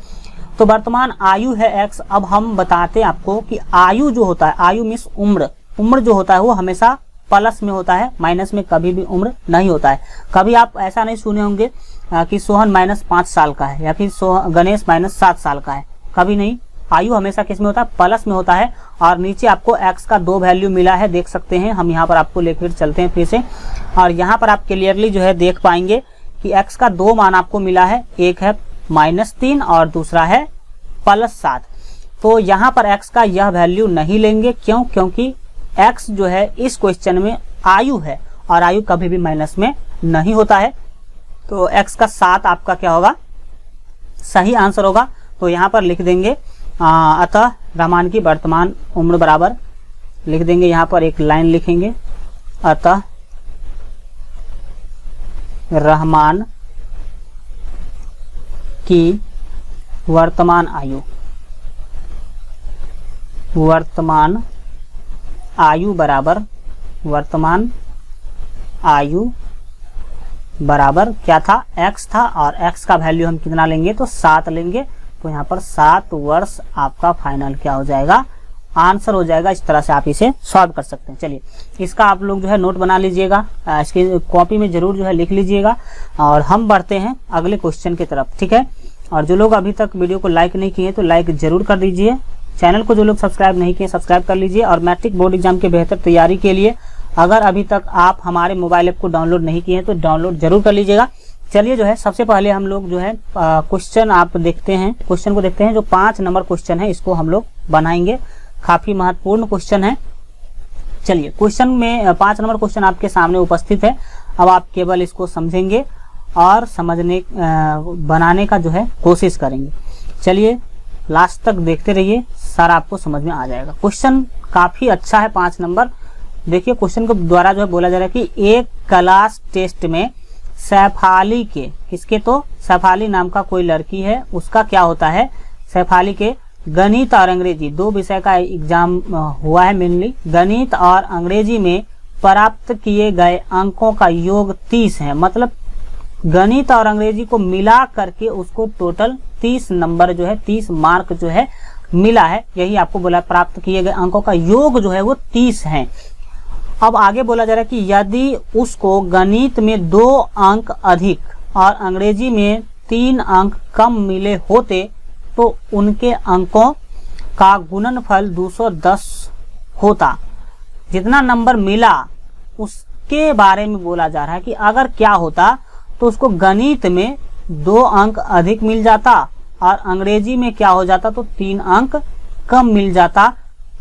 तो वर्तमान आयु है x। अब हम बताते हैं आपको कि आयु जो होता है, आयु मीन्स उम्र, उम्र जो होता है वो हमेशा प्लस में होता है, माइनस में कभी भी उम्र नहीं होता है। कभी आप ऐसा नहीं सुने होंगे कि सोहन -5 साल का है या फिर गणेश -7 साल का है, कभी नहीं। आयु हमेशा किस में होता है, प्लस में होता है। और नीचे आपको x का 2 वैल्यू मिला है, देख सकते हैं। हम यहाँ पर आपको लेकर चलते हैं फिर से, और यहाँ पर आप क्लियरली जो है देख पाएंगे कि x का 2 मान आपको मिला है, एक है -3 और दूसरा है +7। तो यहाँ पर x का यह वैल्यू नहीं लेंगे, क्यों, क्योंकि x जो है इस क्वेश्चन में आयु है, और आयु कभी भी माइनस में नहीं होता है। तो x का 7 आपका क्या होगा, सही आंसर होगा। तो यहाँ पर लिख देंगे अतः रहमान की वर्तमान उम्र बराबर, लिख देंगे यहाँ पर एक लाइन लिखेंगे, अतः रहमान की वर्तमान आयु बराबर, वर्तमान आयु बराबर क्या था, x था, और x का वैल्यू हम कितना लेंगे, तो 7 लेंगे। तो यहाँ पर 7 वर्ष आपका फाइनल क्या हो जाएगा, आंसर हो जाएगा। इस तरह से आप इसे सॉल्व कर सकते हैं। चलिए इसका आप लोग जो है नोट बना लीजिएगा, इसकी कॉपी में जरूर जो है लिख लीजिएगा। और हम बढ़ते हैं अगले क्वेश्चन की तरफ। ठीक है, और जो लोग अभी तक वीडियो को लाइक नहीं किए तो लाइक जरूर कर दीजिए। चैनल को जो लोग सब्सक्राइब नहीं किए सब्सक्राइब कर लीजिए। और मैट्रिक बोर्ड एग्जाम के बेहतर तैयारी के लिए अगर अभी तक आप हमारे मोबाइल ऐप को डाउनलोड नहीं किए हैं तो डाउनलोड जरूर कर लीजिएगा। चलिए जो है सबसे पहले हम लोग जो है क्वेश्चन आप देखते हैं, क्वेश्चन को देखते हैं। जो 5 नंबर क्वेश्चन है इसको हम लोग बनाएंगे, काफी महत्वपूर्ण क्वेश्चन है। चलिए क्वेश्चन में 5 नंबर क्वेश्चन आपके सामने उपस्थित है। अब आप केवल इसको समझेंगे और समझने बनाने का जो है कोशिश करेंगे। चलिए लास्ट तक देखते रहिए, सारा आपको समझ में आ जाएगा। क्वेश्चन काफी अच्छा है, 5 नंबर। देखिए क्वेश्चन के द्वारा जो है बोला जा रहा है कि एक क्लास टेस्ट में सैफाली के, किसके, तो सैफाली नाम का कोई लड़की है, उसका क्या होता है, सैफाली के गणित और अंग्रेजी, दो विषय का एग्जाम हुआ है मेनली। गणित और अंग्रेजी में प्राप्त किए गए अंकों का योग 30 है। मतलब गणित और अंग्रेजी को मिला करके उसको टोटल 30 नंबर जो है, 30 मार्क जो है मिला है। यही आपको बोला, प्राप्त किए गए अंकों का योग जो है वो 30 है। अब आगे बोला जा रहा है कि यदि उसको गणित में 2 अंक अधिक और अंग्रेजी में 3 अंक कम मिले होते तो उनके अंकों का गुणनफल 210 होता। जितना नंबर मिला उसके बारे में बोला जा रहा है कि अगर क्या होता तो उसको गणित में 2 अंक अधिक मिल जाता और अंग्रेजी में क्या हो जाता तो 3 अंक कम मिल जाता।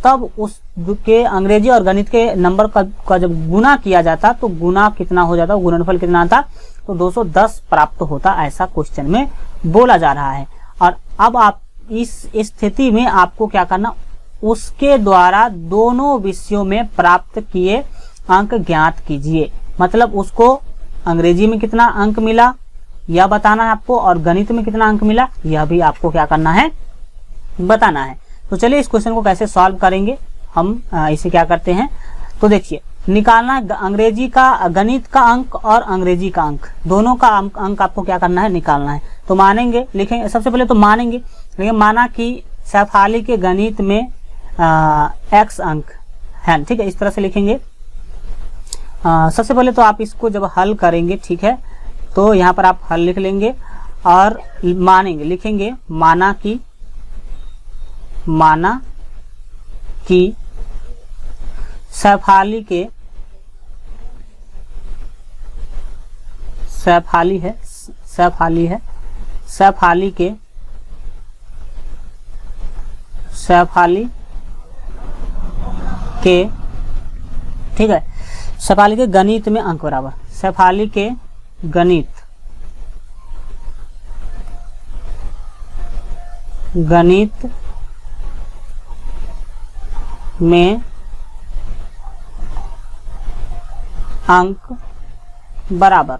तब उसके अंग्रेजी और गणित के नंबर का जब गुना किया जाता तो गुना कितना हो जाता, गुणनफल कितना आता तो 210 प्राप्त होता। ऐसा क्वेश्चन में बोला जा रहा है। और अब आप इस स्थिति में आपको क्या करना, उसके द्वारा दोनों विषयों में प्राप्त किए अंक ज्ञात कीजिए। मतलब उसको अंग्रेजी में कितना अंक मिला यह बताना है आपको, और गणित में कितना अंक मिला यह भी आपको क्या करना है, बताना है। तो चलिए इस क्वेश्चन को कैसे सॉल्व करेंगे हम, इसे क्या करते हैं तो देखिए, निकालना अंग्रेजी का, गणित का अंक और अंग्रेजी का अंक, दोनों का अंक आपको क्या करना है, निकालना है। तो मानेंगे, लिखेंगे, सबसे पहले तो मानेंगे, लेकिन माना कि सैफाली के गणित में x अंक है, ठीक है, इस तरह से लिखेंगे। सबसे पहले तो आप इसको जब हल करेंगे, ठीक है, तो यहाँ पर आप हल लिख लेंगे और मानेंगे, लिखेंगे माना कि सैफाली के ठीक है, सैफाली के गणित में अंक बराबर, सैफाली के गणित में अंक बराबर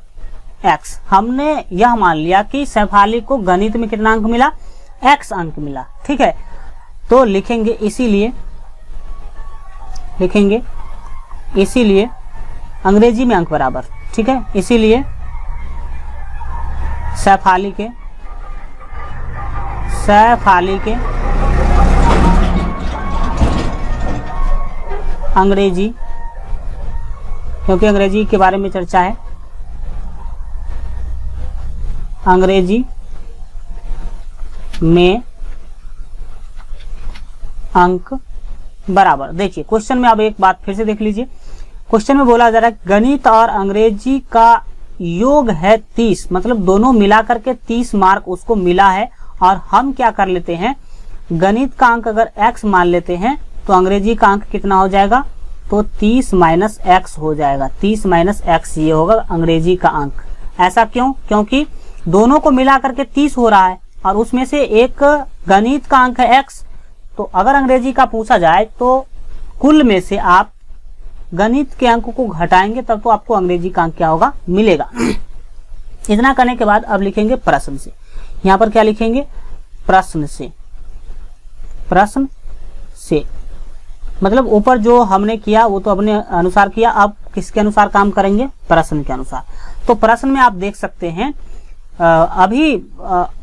x। हमने यह मान लिया कि सैफाली को गणित में कितना अंक मिला, x अंक मिला, ठीक है। तो लिखेंगे इसीलिए अंग्रेजी में अंक बराबर, ठीक है, इसीलिए सैफाली के अंग्रेजी, क्योंकि अंग्रेजी के बारे में चर्चा है, अंग्रेजी में अंक बराबर। देखिए क्वेश्चन में अब एक बात फिर से देख लीजिए, क्वेश्चन में बोला जा रहा है गणित और अंग्रेजी का योग है 30, मतलब दोनों मिला करके 30 मार्क उसको मिला है। और हम क्या कर लेते हैं, गणित का अंक अगर x मान लेते हैं तो अंग्रेजी का अंक कितना हो जाएगा, तो 30 माइनस x हो जाएगा। 30 माइनस x ये होगा अंग्रेजी का अंक। ऐसा क्यों, क्योंकि दोनों को मिला करके 30 हो रहा है और उसमें से एक गणित का अंक है x। तो अगर अंग्रेजी का पूछा जाए तो कुल में से आप गणित के अंक को घटाएंगे तब तो आपको अंग्रेजी का अंक क्या होगा, मिलेगा। इतना करने के बाद अब लिखेंगे प्रश्न से। यहाँ पर क्या लिखेंगे, प्रश्न से मतलब ऊपर जो हमने किया वो तो अपने अनुसार किया, अब किसके अनुसार काम करेंगे, प्रश्न के अनुसार। तो प्रश्न में आप देख सकते हैं, अभी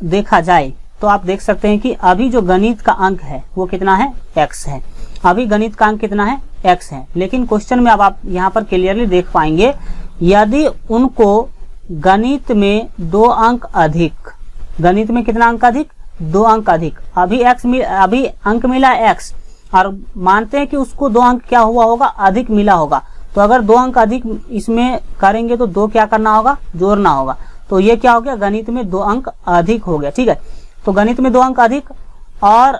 देखा जाए तो आप देख सकते हैं कि अभी जो गणित का अंक है वो कितना है, x है। अभी गणित का अंक कितना है, x है। लेकिन क्वेश्चन में अब आप यहाँ पर क्लियरली देख पाएंगे, यदि उनको गणित में 2 अंक अधिक, गणित में कितना अंक अधिक, 2 अंक अधिक, अभी अंक मिला x और मानते हैं कि उसको 2 अंक क्या हुआ होगा, अधिक मिला होगा। तो अगर 2 अंक अधिक इसमें करेंगे तो 2 क्या करना होगा, जोड़ना होगा। तो ये क्या हो गया, गणित में 2 अंक अधिक हो गया, ठीक है। तो गणित में 2 अंक अधिक और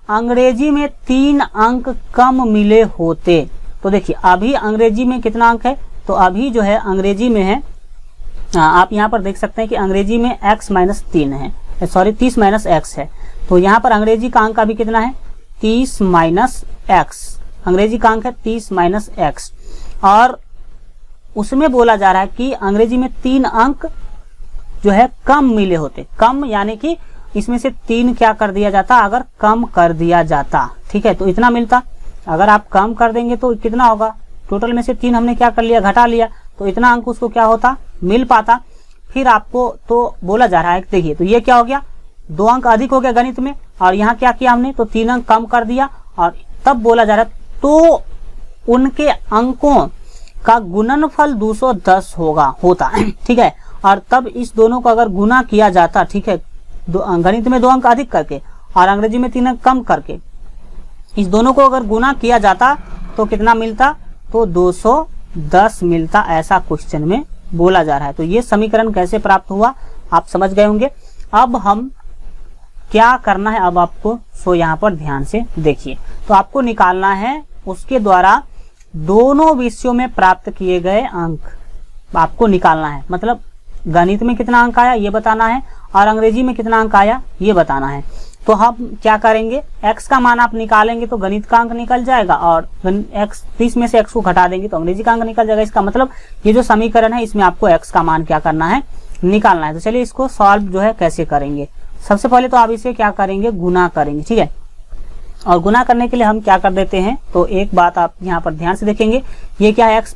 अंग्रेजी में 3 अंक कम मिले होते। तो देखिए अभी अंग्रेजी में कितना अंक है, तो अभी जो है अंग्रेजी में है, आप यहाँ पर देख सकते हैं कि अंग्रेजी में x माइनस 3 है, सॉरी 30 माइनस x है। तो यहाँ पर अंग्रेजी का अंक अभी कितना है, 30 माइनस x, अंग्रेजी का अंक है 30 माइनस x। और उसमें बोला जा रहा है कि अंग्रेजी में 3 अंक जो है कम मिले होते, कम यानी कि इसमें से 3 क्या कर दिया जाता, अगर कम कर दिया जाता, ठीक है, तो इतना मिलता। अगर आप कम कर देंगे तो कितना होगा, टोटल में से 3 हमने क्या कर लिया, घटा लिया, तो इतना अंक उसको क्या होता, मिल पाता। फिर आपको तो बोला जा रहा है, देखिए तो ये क्या हो गया, 2 अंक अधिक हो गया गणित में, और यहाँ क्या किया हमने, तो 3 अंक कम कर दिया, और तब बोला जा रहा है तो उनके अंकों का गुणनफल 210 होता, ठीक है। और तब इस दोनों को अगर गुना किया जाता, ठीक है, गणित में 2 अंक अधिक करके और अंग्रेजी में 3 अंक कम करके, इस दोनों को अगर गुना किया जाता तो कितना मिलता, तो 210 मिलता, ऐसा क्वेश्चन में बोला जा रहा है। तो ये समीकरण कैसे प्राप्त हुआ आप समझ गए होंगे। अब हम क्या करना है, अब आपको सो यहाँ पर ध्यान से देखिए, तो आपको निकालना है उसके द्वारा दोनों विषयों में प्राप्त किए गए अंक आपको निकालना है। मतलब गणित में कितना अंक आया ये बताना है, और अंग्रेजी में कितना अंक आया ये बताना है। तो हम क्या करेंगे, x का मान आप निकालेंगे तो गणित का अंक निकल जाएगा, और x 30 में से x को घटा देंगे तो अंग्रेजी का अंक निकल जाएगा। इसका मतलब ये जो समीकरण है इसमें आपको x का मान क्या करना है, निकालना है। तो चलिए इसको सॉल्व जो है कैसे करेंगे। सबसे पहले तो आप इसे क्या करेंगे, गुना करेंगे, ठीक है। और गुना करने के लिए हम क्या कर देते हैं, तो एक बात आप यहाँ पर ध्यान से देखेंगे, ये क्या है, x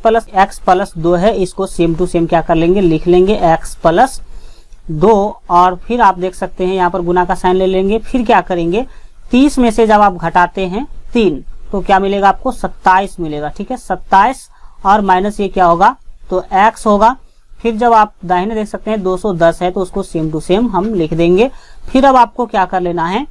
प्लस 2 है, इसको सेम टू सेम क्या कर लेंगे, लिख लेंगे x प्लस 2, और फिर आप देख सकते हैं यहाँ पर गुना का साइन ले लेंगे। फिर क्या करेंगे, 30 में से जब आप घटाते हैं 3 तो क्या मिलेगा आपको, 27 मिलेगा, ठीक है, 27, और माइनस ये क्या होगा, तो x होगा। फिर जब आप दाहिने देख सकते हैं 210 है तो उसको सेम टू सेम हम लिख देंगे। फिर अब आपको क्या कर लेना है,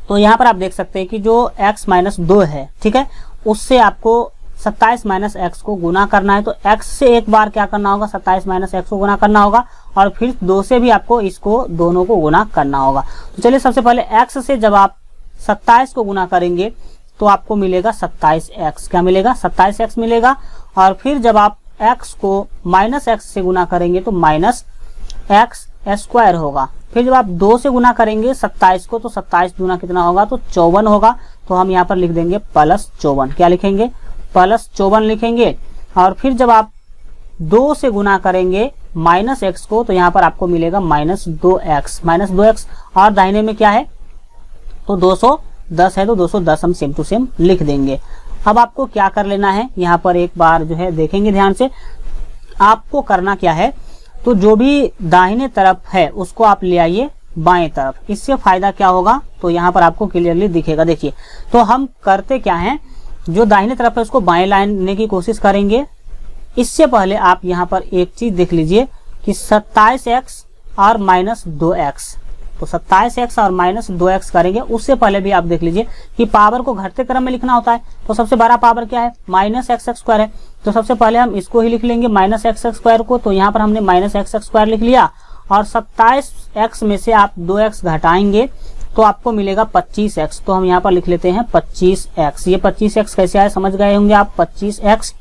तो यहाँ पर आप देख सकते हैं कि जो x माइनस 2 है, ठीक है, उससे आपको 27 माइनस एक्स को गुना करना है। तो x से एक बार क्या करना होगा, 27 माइनस एक्स को गुना करना होगा, और फिर 2 से भी आपको इसको दोनों को गुना करना होगा। तो चलिए सबसे पहले x से जब आप 27 को गुना करेंगे तो आपको मिलेगा 27x, क्या मिलेगा, 27x मिलेगा। और फिर जब आप x को माइनस एक्स से गुना करेंगे तो माइनस एक्स स्क्वायर होगा। फिर जब आप 2 से गुना करेंगे 27 को तो 27 दूना कितना होगा, तो 54 होगा। तो हम यहाँ पर लिख देंगे प्लस 54, क्या लिखेंगे, प्लस 54 लिखेंगे। और फिर जब आप 2 से गुना करेंगे माइनस एक्स को तो यहाँ पर आपको मिलेगा माइनस 2x, और दाहिने में क्या है, तो 210 है तो 210 हम सेम टू सेम लिख देंगे। अब आपको क्या कर लेना है, यहाँ पर एक बार जो है देखेंगे ध्यान से, आपको करना क्या है, तो जो भी दाहिने तरफ है उसको आप ले आइए बाएं तरफ। इससे फायदा क्या होगा, तो यहाँ पर आपको क्लियरली दिखेगा। देखिए तो हम करते क्या हैं, जो दाहिने तरफ है उसको बाएं लाने की कोशिश करेंगे। इससे पहले आप यहाँ पर एक चीज देख लीजिए कि 27x और माइनस 2x, तो 27x और माइनस 2x करेंगे। उससे पहले भी आप देख लीजिए कि पावर को घटते क्रम में लिखना होता है। तो सबसे बड़ा पावर क्या है, माइनस एक्स स्क्वायर है, तो सबसे पहले हम इसको ही लिख लेंगे माइनस एक्स स्क्वायर को। तो यहाँ पर हमने माइनस एक्स स्क्वायर लिख लिया, और 27x में से आप 2x घटाएंगे तो आपको मिलेगा 25x। तो हम यहाँ पर लिख लेते हैं 25x। ये 25x कैसे आया समझ गए होंगे आप, 25x।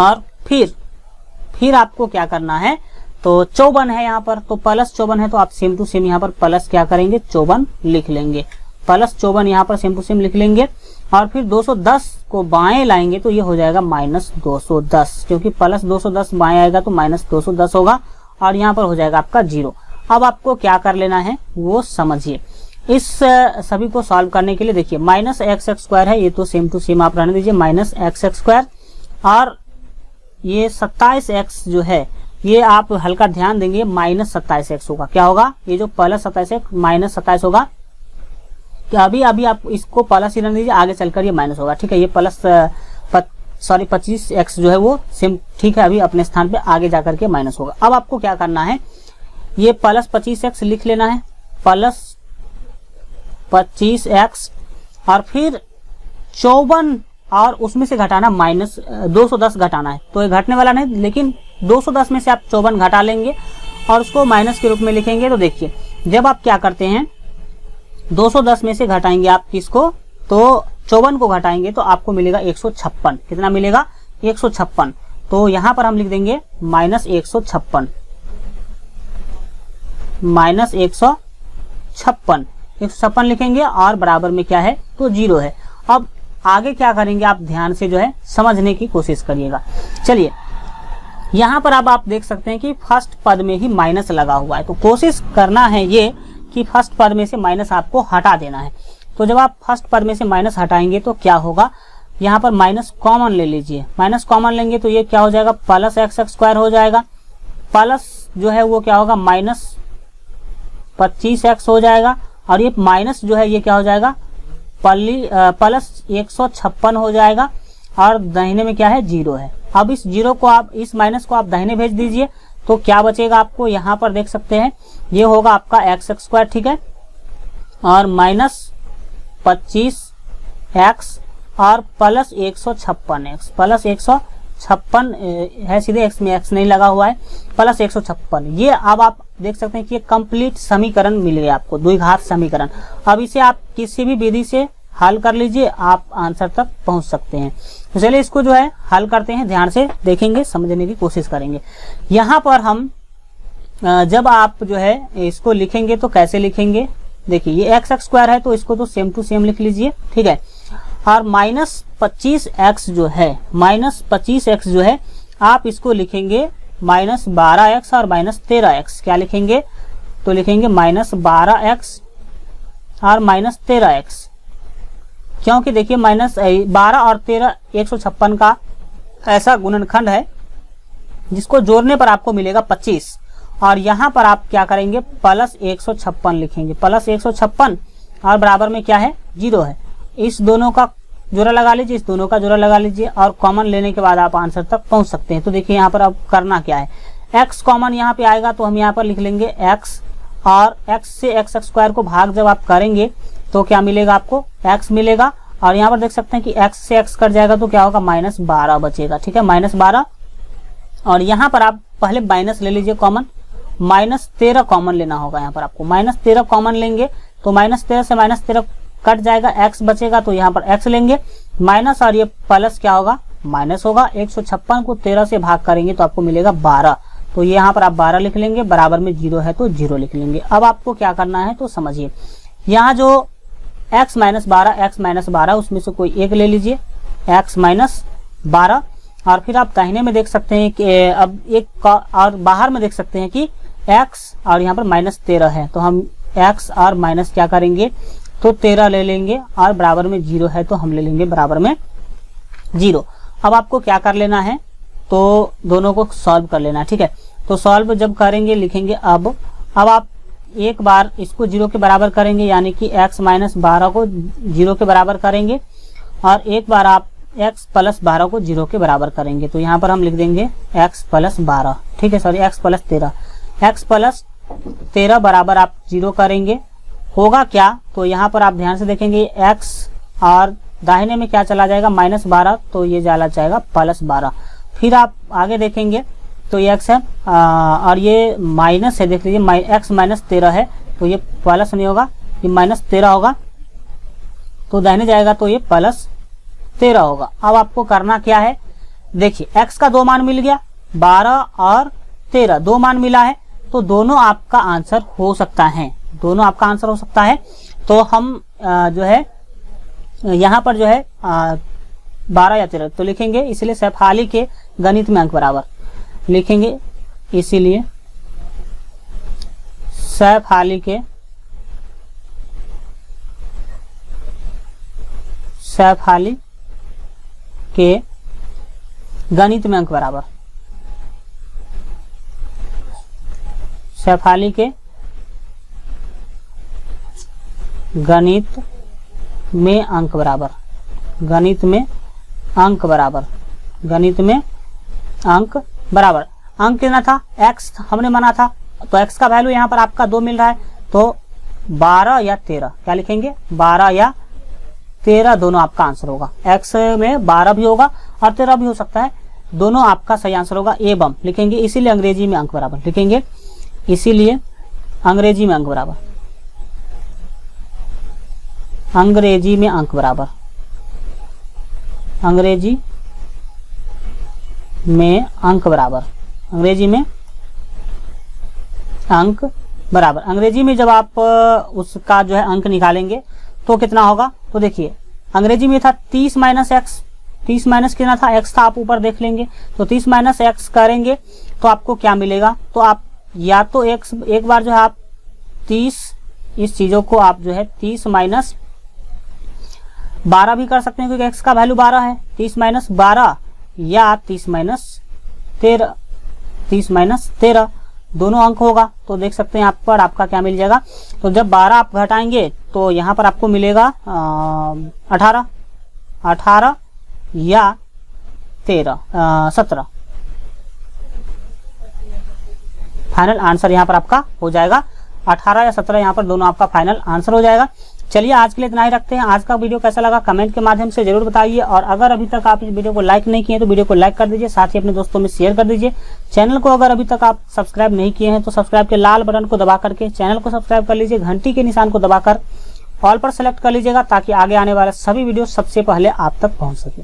और फिर आपको क्या करना है, तो 54 है यहाँ पर, तो प्लस 54 है तो आप सेम टू सेम यहाँ पर प्लस क्या करेंगे, 54 लिख लेंगे, प्लस 54 यहाँ पर सेम टू सेम लिख लेंगे। और फिर 210 को बाएं लाएंगे तो ये हो जाएगा माइनस 210, क्योंकि प्लस 210 बाएं आएगा तो माइनस 210 होगा, और यहाँ पर हो जाएगा आपका 0। अब आपको क्या कर लेना है वो समझिए। इस सभी को सॉल्व करने के लिए देखिए माइनस एक्स स्क्वायर है, ये तो सेम टू सेम आप रहने दीजिए, माइनस एक्स स्क्वायर। और ये 27x जो है ये आप हल्का ध्यान देंगे, माइनस 27x होगा, क्या होगा, ये जो प्लस 27x माइनस 27 होगा। क्या अभी आप इसको प्लस ही रहने दीजिए, आगे चलकर ये माइनस होगा, ठीक है। ये प्लस 25x जो है वो सेम ठीक है, अभी अपने स्थान पे, आगे जाकर के माइनस होगा। अब आपको क्या करना है, ये प्लस 25x लिख लेना है, प्लस 25x, और फिर 54 और उसमें से घटाना माइनस 210 घटाना है। तो ये घटने वाला नहीं, लेकिन 210 में से आप 54 घटा लेंगे और उसको माइनस के रूप में लिखेंगे। तो देखिए जब आप क्या करते हैं 210 में से घटाएंगे आप किसको, तो 54 को घटाएंगे तो आपको मिलेगा 156। कितना मिलेगा, 156। तो यहां पर हम लिख देंगे माइनस 156, माइनस 156 लिखेंगे, और बराबर में क्या है, तो 0 है। अब आगे क्या करेंगे आप ध्यान से जो है समझने की कोशिश करिएगा। चलिए यहाँ पर अब आप देख सकते हैं कि फर्स्ट पद में ही माइनस लगा हुआ है, तो कोशिश करना है ये कि फर्स्ट पद में से माइनस आपको हटा देना है। तो जब आप फर्स्ट पद में से माइनस हटाएंगे तो क्या होगा, यहाँ पर माइनस कॉमन ले लीजिए। माइनस कॉमन लेंगे तो ये क्या हो जाएगा, प्लस एक्स स्क्वायर हो जाएगा। प्लस जो है वो क्या होगा, माइनस 25x हो जाएगा। और ये माइनस जो है ये क्या हो जाएगा, प्लस 156 हो जाएगा। और दाहिने में क्या है, 0 है। अब इस जीरो को आप, इस माइनस को आप दाहिने भेज दीजिए तो क्या बचेगा आपको, यहाँ पर देख सकते हैं ये होगा आपका एक्स स्क्वायर, ठीक है, और माइनस 25x और प्लस 156x, प्लस 156 है, सीधे x में x नहीं लगा हुआ है, प्लस 156। ये अब आप देख सकते हैं कि ये कंप्लीट समीकरण मिल गया आपको, द्विघात समीकरण। अब इसे आप किसी भी विधि से हल कर लीजिए, आप आंसर तक पहुंच सकते हैं। तो चलिए इसको जो है हल करते हैं, ध्यान से देखेंगे, समझने की कोशिश करेंगे। यहाँ पर हम जब आप जो है इसको लिखेंगे तो कैसे लिखेंगे, देखिए ये एक्स स्क्वायर है तो इसको तो सेम टू सेम लिख लीजिए, ठीक है। और माइनस 25x जो है, माइनस 25x जो है आप इसको लिखेंगे माइनस 12x और माइनस 13x। क्या लिखेंगे, तो लिखेंगे माइनस 12x और माइनस 13x, क्योंकि देखिए माइनस 12 और 13 156 का ऐसा गुणनखंड है जिसको जोड़ने पर आपको मिलेगा 25। और यहाँ पर आप क्या करेंगे, प्लस 156 लिखेंगे, प्लस 156 और बराबर में क्या है, 0 है। इस दोनों का जोड़ा लगा लीजिए, इस दोनों का जोड़ा लगा लीजिए और कॉमन लेने के बाद आप आंसर तक पहुंच सकते हैं। तो देखिए यहाँ पर अब करना क्या है, x कॉमन यहाँ पे आएगा तो हम यहाँ पर लिख लेंगे x, और x से एक्स स्क्वायर को भाग जब आप करेंगे तो क्या मिलेगा आपको, x मिलेगा। और यहाँ पर देख सकते हैं कि x से x कट जाएगा तो क्या होगा, माइनस 12 बचेगा, ठीक है, माइनस 12। और यहाँ पर आप पहले माइनस ले लीजिए कॉमन, माइनस 13 कॉमन लेना होगा। यहाँ पर आपको माइनस 13 कॉमन लेंगे तो माइनस 13 से माइनस 13 कट जाएगा, x बचेगा तो यहाँ पर x लेंगे माइनस, और ये प्लस क्या होगा, माइनस होगा। 156 को 13 से भाग करेंगे तो आपको मिलेगा 12, तो ये यहाँ पर आप 12 लिख लेंगे, बराबर में 0 है तो 0 लिख लेंगे। अब आपको क्या करना है तो समझिए, यहाँ जो x माइनस 12 उसमें से कोई एक ले लीजिए, x माइनस 12, और फिर आप दाहिने में देख सकते हैं कि अब एक और बाहर में देख सकते हैं कि x और यहाँ पर माइनस 13 है, तो हम x और माइनस क्या करेंगे, तो 13 ले लेंगे, और बराबर में 0 है तो हम ले लेंगे बराबर में 0। अब आपको क्या कर लेना है, तो दोनों को सॉल्व कर लेना है, ठीक है। तो सॉल्व जब करेंगे लिखेंगे अब आप एक बार इसको 0 के बराबर करेंगे, यानी कि x माइनस 12 को 0 के बराबर करेंगे, और एक बार आप x प्लस 12 को 0 के बराबर करेंगे। तो यहाँ पर हम लिख देंगे x प्लस 12, ठीक है, sorry x plus 13, x plus 13 बराबर आप 0 करेंगे, होगा क्या, तो यहाँ पर आप ध्यान से देखेंगे x और दाहिने में क्या चला जाएगा, माइनस 12, तो ये चला जाएगा प्लस 12। फिर आप आगे देखेंगे तो ये x है और ये माइनस है, देख लीजिए x माइनस 13 है तो ये प्लस नहीं होगा, ये माइनस 13 होगा, तो दाहिने जाएगा तो ये प्लस 13 होगा। अब आपको करना क्या है, देखिए x का 2 मान मिल गया, 12 और 13 2 मान मिला है, तो दोनों आपका आंसर हो सकता है, दोनों आपका आंसर हो सकता है। तो हम जो है यहाँ पर जो है 12 या 13 तो लिखेंगे, इसलिए सैफाली के गणित में अंक बराबर लिखेंगे, इसीलिए सैफाली के गणित में अंक बराबर, सैफाली के गणित में अंक बराबर, गणित में अंक बराबर, गणित में अंक बराबर। अंक कितना था, x हमने माना था, तो x का वैल्यू यहाँ पर आपका 2 मिल रहा है, तो 12 या 13 क्या लिखेंगे, 12 या 13 दोनों आपका आंसर होगा। x में 12 भी होगा और 13 भी हो सकता है, दोनों आपका सही आंसर होगा, एवं लिखेंगे, इसीलिए अंग्रेजी में अंक बराबर लिखेंगे, इसीलिए अंग्रेजी में अंक बराबर, अंग्रेजी में अंक बराबर, अंग्रेजी में अंक बराबर, अंग्रेजी में अंक बराबर। अंग्रेजी में जब आप उसका जो है अंक निकालेंगे तो कितना होगा, तो देखिए अंग्रेजी में था 30 माइनस एक्स, 30 माइनस कितना था, x था, आप ऊपर देख लेंगे, तो 30 माइनस एक्स करेंगे तो आपको क्या मिलेगा, तो आप या तो एक बार जो है आप 30 इस चीजों को आप जो है 30 माइनस 12 भी कर सकते हैं, क्योंकि x का वैल्यू 12 है। 30 माइनस 12 या 30 माइनस 13 दोनों अंक होगा। तो देख सकते हैं यहाँ पर आपका क्या मिल जाएगा। तो जब 12 आप घटाएंगे तो यहाँ पर आपको मिलेगा 18 या 17। फाइनल आंसर यहाँ पर आपका हो जाएगा 18 या 17, यहाँ पर दोनों आपका फाइनल आंसर हो जाएगा। चलिए आज के लिए इतना ही रखते हैं। आज का वीडियो कैसा लगा कमेंट के माध्यम से जरूर बताइए, और अगर अभी तक आप इस वीडियो को लाइक नहीं किए तो वीडियो को लाइक कर दीजिए, साथ ही अपने दोस्तों में शेयर कर दीजिए। चैनल को अगर अभी तक आप सब्सक्राइब नहीं किए हैं तो सब्सक्राइब के लाल बटन को दबा करके चैनल को सब्सक्राइब कर लीजिए। घंटी के निशान को दबाकर ऑल पर सेलेक्ट कर लीजिएगा, ताकि आगे आने वाले सभी वीडियो सबसे पहले आप तक पहुंच सके।